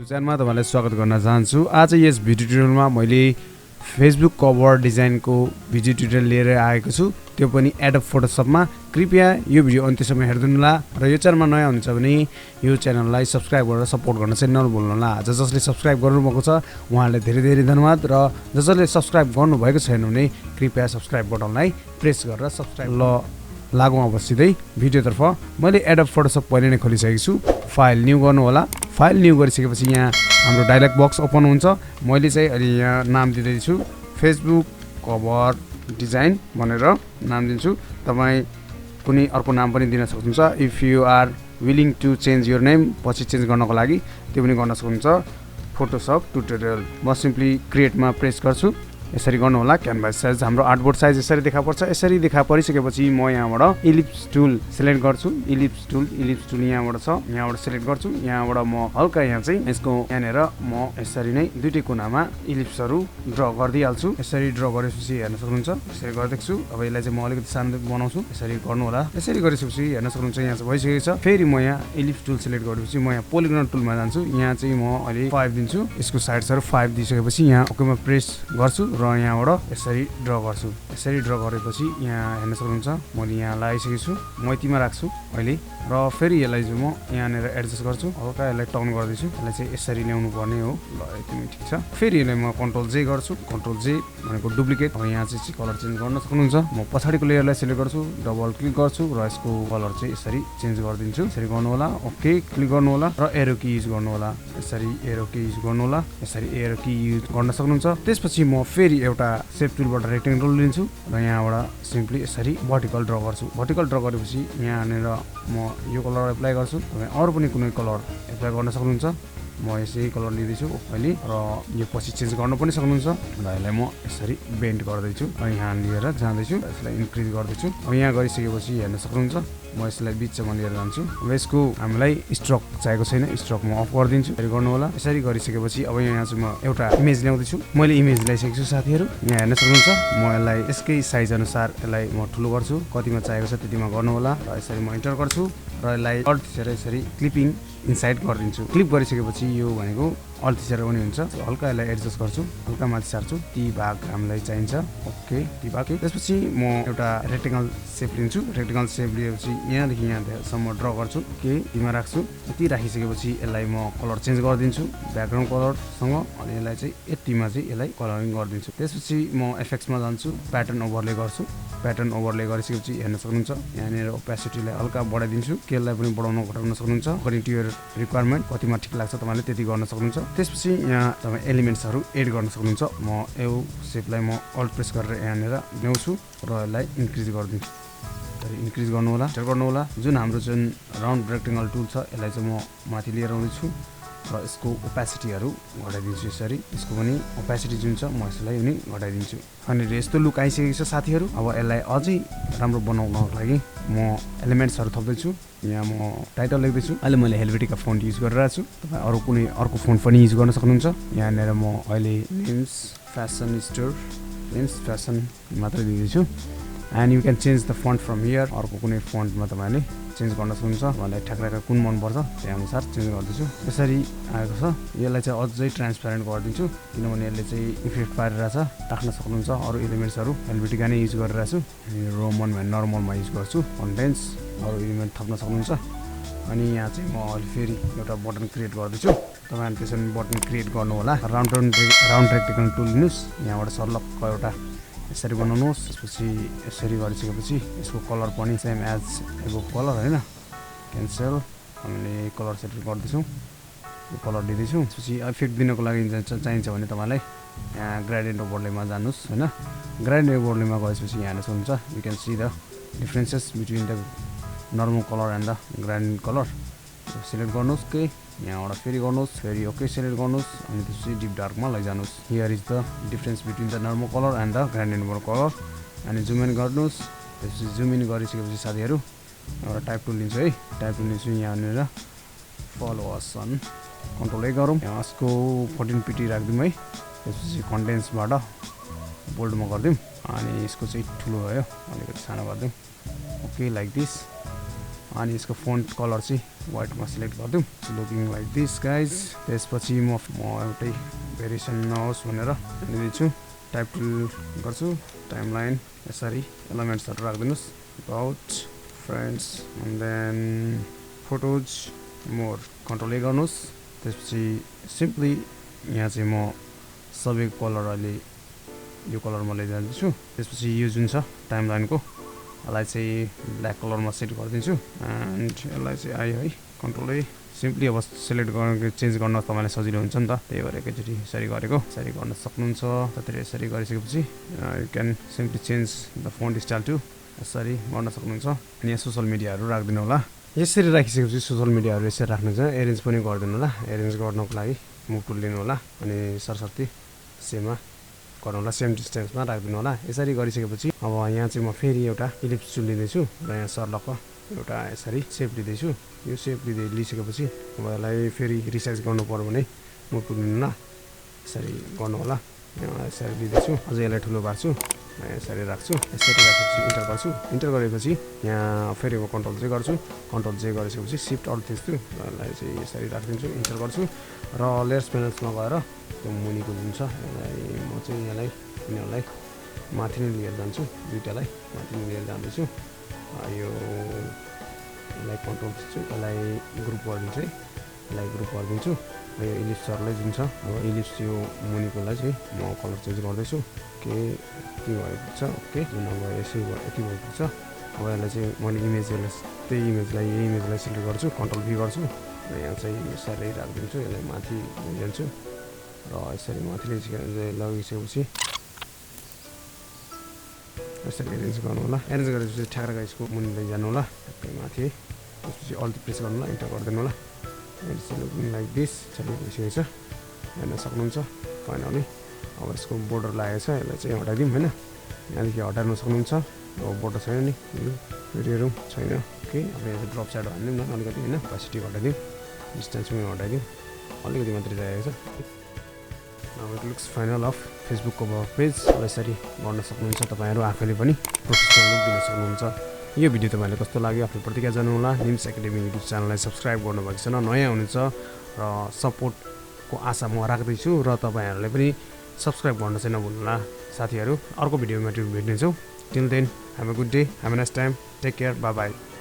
च्यानलमा तपाईलाई स्वागत गर्न चाहन्छु। आज यस भिडियो ट्युटोरियलमा मैले फेसबुक कभर डिजाइनको भिडियो ट्युटोरियल लिएर आएको छु, त्यो पनि एडोब फोटोसपमा। कृपया यो भिडियो अन्त्यसम्म हेर्दिनुहोला र यो च्यानलमा नयाँ हुनुहुन्छ भने यो च्यानललाई सब्स्क्राइब गरेर सपोर्ट गर्न चाहिँ नभुल्नुहोला। जसले सब्स्क्राइब गर्नुभएको छ उहाँलाई धेरै धेरै धन्यवाद र जसले सब्स्क्राइब गर्नुभएको छैन भने कृपया सब्स्क्राइब बटनलाई प्रेस गरेर सब्स्क्राइब लागौँ। अब सिधै भिडियोतर्फ। मैले एडोब फोटोसप पहिले नै खोलिसकेको छु। फाइल न्यू गर्नु होला। फाइल न्यू गरिसकेपछि यहाँ हाम्रो डायलग बक्स ओपन हुन्छ। मैले चाहिँ अहिले यहाँ नाम दिँदैछु फेसबुक कभर डिजाइन भनेर नाम दिन्छु। तपाईँ कुनै अर्को नाम पनि दिन सक्नुहुन्छ। If you are willing to change your name, पछि चेन्ज गर्नको लागि त्यो पनि गर्न सक्नुहुन्छ। फोटोसप ट्युटोरियल म सिम्पली क्रिएटमा प्रेस गर्छु। यसरी गर्नु होला। क्यानभास साइज हाम्रो आर्टबोर्ड साइज यसरी देखा पर्छ। यसरी देखा परिसकेपछि म यहाँबाट इलिप्स टुल सिलेक्ट गर्छु। इलिप्स टुल यहाँबाट छ, यहाँबाट सिलेक्ट गर्छु। यहाँबाट म हल्का यहाँ चाहिँ यसको यहाँनिर म यसरी नै दुईटै कुनामा इलिप्सहरू ड्र गरिदिइहाल्छु। यसरी ड्र गरेपछि हेर्न सक्नुहुन्छ। यसरी गर्दैछु। अब यसलाई चाहिँ म अलिकति सानो बनाउँछु। यसरी गर्नु होला। यसरी गरिसकेपछि हेर्न सक्नुहुन्छ यहाँ चाहिँ भइसकेको छ। फेरि म यहाँ इलिप्स टुल सिलेक्ट गरेपछि म यहाँ पोलिगन टुलमा जान्छु। यहाँ चाहिँ म अहिले 5 दिन्छु। यसको साइड्सहरू 5 दिइसकेपछि यहाँ ओकेमा प्रेस गर्छु र यहाँबाट यसरी ड्र गर्छु। यसरी ड्र गरेपछि यहाँ हेर्न सक्नुहुन्छ मैले यहाँ लगाइसकेको छु। म यतिमा राख्छु अहिले र फेरि यसलाई चाहिँ म यहाँनिर एडजस्ट गर्छु। हल्का यसलाई टर्न गर्दैछु। यसलाई चाहिँ यसरी ल्याउनु पर्ने हो। ल यतिमै ठिक छ। फेरि यसलाई म कन्ट्रोल जे गर्छु। कन्ट्रोल जे भनेको डुप्लिकेट। अब यहाँ चाहिँ कलर चेन्ज गर्न सक्नुहुन्छ। म पछाडिको लेयरलाई सिलेक्ट गर्छु, डबल क्लिक गर्छु र यसको कलर चाहिँ यसरी चेन्ज गरिदिन्छु। यसरी गर्नु होला। ओके क्लिक गर्नु होला र एरो की युज गर्नु होला। यसरी एरो की युज गर्नु होला। यसरी एरो की युज गर्न सक्नुहुन्छ। त्यसपछि म फेरि एउटा सेप टुलबाट रेक्टेङ्गल टुल लिन्छु र यहाँबाट सिम्पली यसरी भर्टिकल ड्र गर्छु। भर्टिकल ड्र गरेपछि यहाँनिर म यो कलर एप्लाई गर्छु। तपाईँ अरू पनि कुनै कलर एप्लाई गर्न सक्नुहुन्छ। म यसै कलर लिँदैछु अहिले र यो पछि चेन्ज गर्न पनि सक्नुहुन्छ। र यसलाई म यसरी बेन्ड गर्दैछु। यहाँ लिएर जाँदैछु। यसलाई इन्क्रिज गर्दैछु। अब यहाँ गरिसकेपछि हेर्न सक्नुहुन्छ म यसलाई बिचमा लिएर जान्छु। अब यसको हामीलाई स्ट्रोक चाहिएको छैन। स्ट्रोक म अफ गरिदिन्छु। यसरी गर्नु होला। यसरी गरिसकेपछि अब यहाँ चाहिँ म एउटा इमेज ल्याउँदैछु। मैले इमेज ल्याइसकेको छु साथीहरू। यहाँ हेर्न सक्नुहुन्छ म यसलाई यसकै साइज अनुसार यसलाई म ठुलो गर्छु। कतिमा चाहिएको छ त्यतिमा गर्नु होला र यसरी म इन्टर गर्छु र यसलाई अल्ट थिचेर यसरी क्लिपिङ इनसाइड गरिदिन्छु। क्लिप गरिसकेपछि यो भनेको अल्ट थिचेर पनि हुन्छ। हल्का यसलाई एडजस्ट गर्छु। हल्का माथि सार्छु। ती भाग हामीलाई चाहिन्छ। ओके ती भाग। त्यसपछि म एउटा रेक्टेङ्गल सेप लिन्छु। रेक्टेङ्गल सेप लिएपछि यहाँदेखि यहाँसम्म ड्र गर्छु। ओके तीमा राख्छु। यति राखिसकेपछि यसलाई म कलर चेन्ज गरिदिन्छु ब्याकग्राउन्ड कलरसँग। अनि यसलाई चाहिँ यतिमा चाहिँ यसलाई कलरिङ गरिदिन्छु। त्यसपछि म एफेक्ट्समा जान्छु। प्याटर्न ओभरले गर्छु। प्याटर्न ओभरले गरिसकेपछि हेर्न सक्नुहुन्छ यहाँनिर ओपेसिटीलाई हल्का बढाइदिन्छु। स्केललाई पनि बढाउन घटाउन सक्नुहुन्छ। अकर्डिङ टु योर रिक्वायरमेन्ट कतिमा ठिक लाग्छ तपाईँले त्यति गर्न सक्नुहुन्छ। त्यसपछि यहाँ तपाईँ एलिमेन्ट्सहरू एड गर्न सक्नुहुन्छ। म यो सेपलाई म अल्ट प्रेस गरेर यहाँनिर ल्याउँछु र यसलाई इन्क्रिज गरिदिन्छु। इन्क्रिज गर्नु होला। गर्नु होला। जुन हाम्रो जुन राउन्ड रेक्टेङ्गल टुल छ यसलाई चाहिँ म माथि लिएर आउँदैछु र यसको ओपेसिटीहरू घटाइदिन्छु। यसरी यसको पनि ओपेसिटी जुन छ म यसलाई पनि घटाइदिन्छु। अनि यस्तो लुक आइसकेको छ साथीहरू। अब यसलाई अझै राम्रो बनाउनको लागि म एलिमेन्ट्सहरू थप्दैछु। यहाँ म टाइटल लेख्दैछु। अहिले मैले हेल्भेटिका फोन्ट युज गरिरहेको छु। तपाईँ अरू कुनै अर्को फोन्ट पनि युज गर्न सक्नुहुन्छ। यहाँनिर म अहिले NIMS fashion store NIMS fashion मात्रै दिँदैछु। And you can change the font from here. अर्को कुनै फन्टमा तपाईँले चेन्ज गर्न सक्नुहुन्छ। मलाई ठ्याक्राका कुन मनपर्छ त्यही अनुसार चेन्ज गर्दैछु। यसरी आएको छ। यसलाई चाहिँ अझै ट्रान्सप्यारेन्ट गरिदिन्छु किनभने यसले चाहिँ इफेक्ट पारिरहेछ। राख्न सक्नुहुन्छ अरू एलिमेन्ट्सहरू। हेल्भेटिका नै युज गरिरहेछु। रोमन भए नर्मलमा युज गर्छु। कन्टेन्ट्स अरू एलिमेन्ट थप्न सक्नुहुन्छ। अनि यहाँ चाहिँ म अहिले फेरि एउटा बटन क्रिएट गर्दैछु। तपाईँहरूले त्यसरी बटन क्रिएट गर्नु होला। राउन्ड रेक्टेङ्गल टुल लिनुहोस्। यहाँबाट सर्लक्क एउटा यसरी बनाउनुहोस्। त्यसपछि यसरी गरिसकेपछि यसको कलर पनि सेम एज एबो कलर होइन। क्यान्सल। हामीले कलर सेट गर्दैछौँ। यो कलर दिँदैछु। त्यसपछि इफेक्ट दिनको लागि चाहिन्छ भने तपाईँलाई यहाँ ग्रेडियन्ट ओभरलेमा जानुहोस् होइन। ग्रेडियन्ट ओभरलेमा गएपछि यहाँ हेर्न सक्नुहुन्छ you can see the differences between the normal colour and the gradient colour. Select गर्नुहोस्। के यहाँबाट फेरि गर्नुहोस्। फेरि ओके सिलेक्ट गर्नुहोस्। अनि त्यसपछि डिप डार्कमा लैजानुहोस्। Here is the difference between the normal colour and the gradient colour. अनि जुम इन गर्नुहोस्। त्यसपछि जुम इन गरिसकेपछि साथीहरू एउटा टाइप टुल लिन्छु है। टाइप टुल लिन्छु। यहाँनिर follow us on control A गरौँ। यसको 14 पिटी राखिदिउँ है। त्यसपछि कन्टेन्ट्सबाट बोल्डमा गरिदिउँ। अनि यसको चाहिँ ठुलो भयो अलिकति सानो गरिदिउँ। Okay like this. अनि यसको फोन्ट कलर चाहिँ व्हाइटमा सिलेक्ट गर्दिउँ लुकिङ लाइक दिस गाइज त्यसपछि म एउटै भेरिएसन नहोस् भनेर दिन्छु टाइप टुल गर्छु टाइमलाइन यसरी एलिमेन्ट्सहरु राख्दिनुस् about friends and then photos more control A गर्नुस् त्यसपछि सिम्पली यहाँ चाहिँ म सबै कलर अहिले यो कलरमा ल्याइदिन्छु त्यसपछि यो जुन छ टाइमलाइनको यसलाई चाहिँ ब्ल्याक कलरमा सेट गरिदिन्छु एन्ड यसलाई चाहिँ आयो है कन्ट्रोल ए सिम्पली अब सिलेक्ट गर्न चेन्ज गर्न तपाईलाई सजिलो हुन्छ नि त त्यही भएर एकैचोटि यसरी गरेको यसरी गर्न सक्नुहुन्छ त्यसरी यसरी गरिसकेपछि you can simply change the font style to यसरी गर्न सक्नुहुन्छ अनि यहाँ सोशल मिडियाहरू राख्दिनु होला यसरी राखिसकेपछि सोशल मिडियाहरू यसरी राख्नु छ एरेन्ज पनि गरिदिनु होला एरेन्ज गर्नको लागि मुभ टुल लिनु होला अनि सरस्वती सेममा गर्नु होला सेम डिस्टेन्समा राखिदिनु होला यसरी गरिसकेपछि अब यहाँ चाहिँ म फेरि एउटा इलिप्स टुल लिँदैछु र यहाँ सर्लक्क एउटा यसरी सेप लिँदैछु यो सेप लिइसकेपछि अब यसलाई फेरि रिसाइज गर्नु पर्यो भने मुभ टुल लिनु होला यसरी गर्नु होला यसरी लिँदैछु अझै यसलाई ठुलो पार्छु यसरी राख्छु यसरी राखेपछि इन्टर गर्छु इन्टर गरेपछि यहाँ फेरि म कन्ट्रोल चाहिँ गर्छु कन्ट्रोल चाहिँ गरिसकेपछि सिफ्ट अल्ट थिच्छु र यसलाई चाहिँ यसरी राखिदिन्छु इन्टर गर्छु र लेयर्स प्यानल्समा गएर त्यो मुनिको जुन छ यसलाई म चाहिँ यिनीहरूलाई माथि नै लिएर जान्छु दुईटालाई माथि नै लिएर जाँदैछु यो यसलाई कन्ट्रोल थिच्छु यसलाई ग्रुप गरिदिन्छु है यसलाई ग्रुप गरिदिन्छु यो इलिप्सहरूलाई जुन छ अब इलिप्स यो मुनिकोलाई चाहिँ म कलर चेन्ज गर्दैछु के भएको छ ओके जुन अब यसै यति भएको छ अब यसलाई चाहिँ मैले त्यही इमेजलाई सिलेक्ट गर्छु कन्ट्रोल भी गर्छु र यहाँ चाहिँ यसरी राखिदिन्छु यसलाई माथि लैजान्छु र यसरी माथि लगिसकेपछि यसरी एरेन्ज गर्नु होला एरेन्ज गरेपछि ठ्याक्क यसको मुनि लैजानु होला माथि त्यसपछि अल्ट प्रेस गर्नु होला इन्टर गरिदिनु होला लुकिङ लाइक दिस भइसकेको छ हेर्न सक्नुहुन्छ फाइनली अब यसको बोर्डर लागेको छ यसलाई चाहिँ हटाइदिउँ होइन यहाँदेखि हटाउन सक्नुहुन्छ अब बोर्डर छैन नि भिडियोहरू छैन ओके अब यहाँ चाहिँ ड्रप साइड हालिदिउँ न अलिकति होइन क्यापेसिटी हटाइदिउँ डिस्टेन्स पनि हटाइदिउँ अलिकति मात्रै चाहिएको छ it looks final off Facebook cover page यसरी गर्न सक्नुहुन्छ तपाईँहरू आफैले पनि प्रोफेसनल लुक दिन सक्नुहुन्छ यो भिडियो तपाईँलाई कस्तो लाग्यो आफ्नो प्रतिक्रिया जान्नुहोला निम्स एकाडेमी युट्युब च्यानललाई सब्सक्राइब गर्नुभएको छैन नयाँ हुनुहुन्छ र सपोर्टको आशा म राख्दैछु र तपाईँहरूले पनि सब्सक्राइब गर्न चाहिँ नभुल्नुहोला साथीहरू अर्को भिडियोमा भेट्नेछौँ till then have a good day have a nice time take care bye by